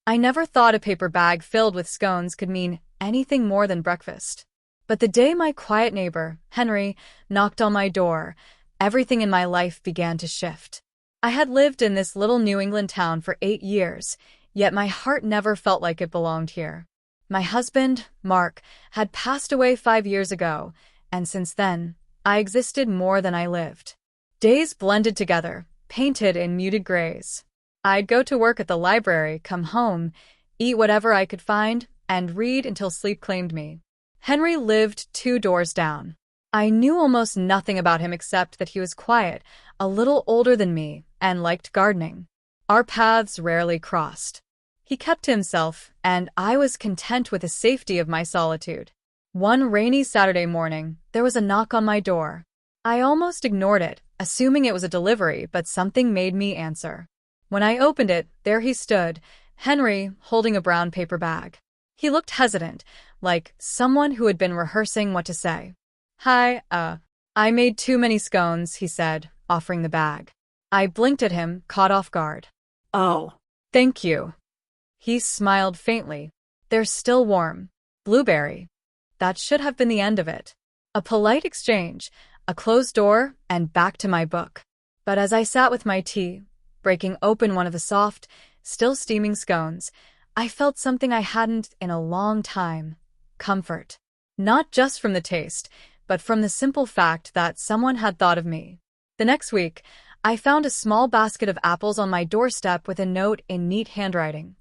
I never thought a paper bag filled with scones could mean anything more than breakfast. But the day my quiet neighbor, Henry, knocked on my door, everything in my life began to shift. I had lived in this little New England town for 8 years, yet my heart never felt like it belonged here. My husband, Mark, had passed away 5 years ago, and since then, I existed more than I lived. Days blended together, painted in muted grays. I'd go to work at the library, come home, eat whatever I could find, and read until sleep claimed me. Henry lived 2 doors down. I knew almost nothing about him except that he was quiet, a little older than me, and liked gardening. Our paths rarely crossed. He kept to himself, and I was content with the safety of my solitude. One rainy Saturday morning, there was a knock on my door. I almost ignored it, assuming it was a delivery, but something made me answer. When I opened it, there he stood, Henry, holding a brown paper bag. He looked hesitant, like someone who had been rehearsing what to say. "Hi, I made too many scones," he said, offering the bag. I blinked at him, caught off guard. Oh, "Thank you." He smiled faintly. "They're still warm. Blueberry." That should have been the end of it. A polite exchange, a closed door, and back to my book. But as I sat with my tea, breaking open one of the soft, still steaming scones, I felt something I hadn't in a long time. Comfort. Not just from the taste, but from the simple fact that someone had thought of me. The next week, I found a small basket of apples on my doorstep with a note in neat handwriting.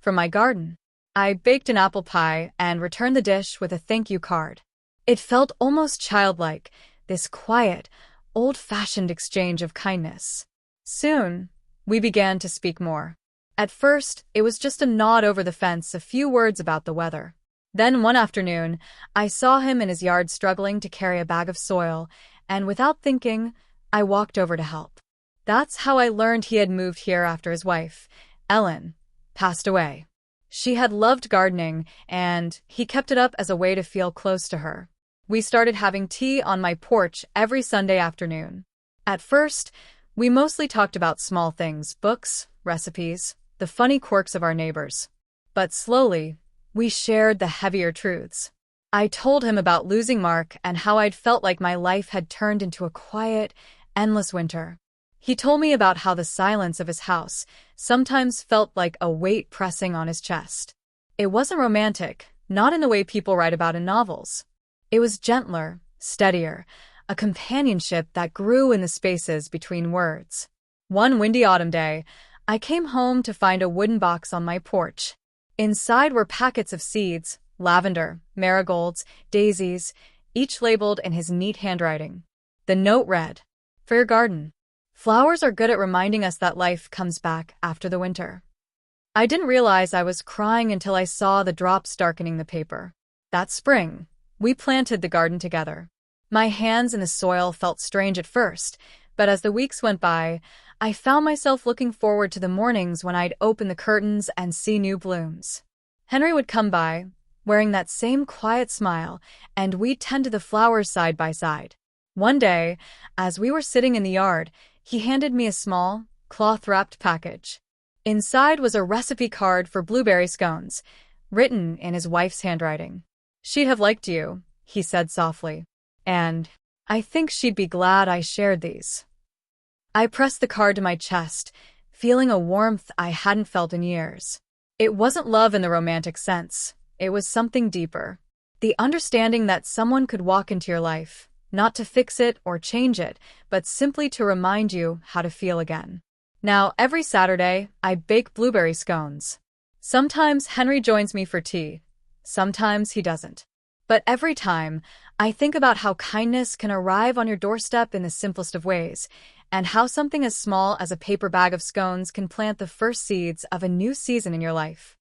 From my garden. I baked an apple pie and returned the dish with a thank you card. It felt almost childlike, this quiet, old-fashioned exchange of kindness. Soon, we began to speak more. At first, it was just a nod over the fence, a few words about the weather. Then one afternoon, I saw him in his yard struggling to carry a bag of soil, and without thinking, I walked over to help. That's how I learned he had moved here after his wife, Ellen, passed away. She had loved gardening, and he kept it up as a way to feel close to her. We started having tea on my porch every Sunday afternoon. At first, we mostly talked about small things, books, recipes, the funny quirks of our neighbors. But slowly, we shared the heavier truths. I told him about losing Mark and how I'd felt like my life had turned into a quiet, endless winter. He told me about how the silence of his house sometimes felt like a weight pressing on his chest. It wasn't romantic, not in the way people write about in novels. It was gentler, steadier, a companionship that grew in the spaces between words. One windy autumn day, I came home to find a wooden box on my porch. Inside were packets of seeds, lavender, marigolds, daisies, each labeled in his neat handwriting. The note read, "For your garden. Flowers are good at reminding us that life comes back after the winter." I didn't realize I was crying until I saw the drops darkening the paper. That spring, we planted the garden together. My hands in the soil felt strange at first, but as the weeks went by, I found myself looking forward to the mornings when I'd open the curtains and see new blooms. Henry would come by, wearing that same quiet smile, and we'd tend to the flowers side by side. One day, as we were sitting in the yard, he handed me a small, cloth-wrapped package. Inside was a recipe card for blueberry scones, written in his wife's handwriting. "She'd have liked you," he said softly, "and I think she'd be glad I shared these." I pressed the card to my chest, feeling a warmth I hadn't felt in years. It wasn't love in the romantic sense. It was something deeper. The understanding that someone could walk into your life, not to fix it or change it, but simply to remind you how to feel again. Now, every Saturday, I bake blueberry scones. Sometimes Henry joins me for tea. Sometimes he doesn't. But every time, I think about how kindness can arrive on your doorstep in the simplest of ways, and how something as small as a paper bag of scones can plant the first seeds of a new season in your life.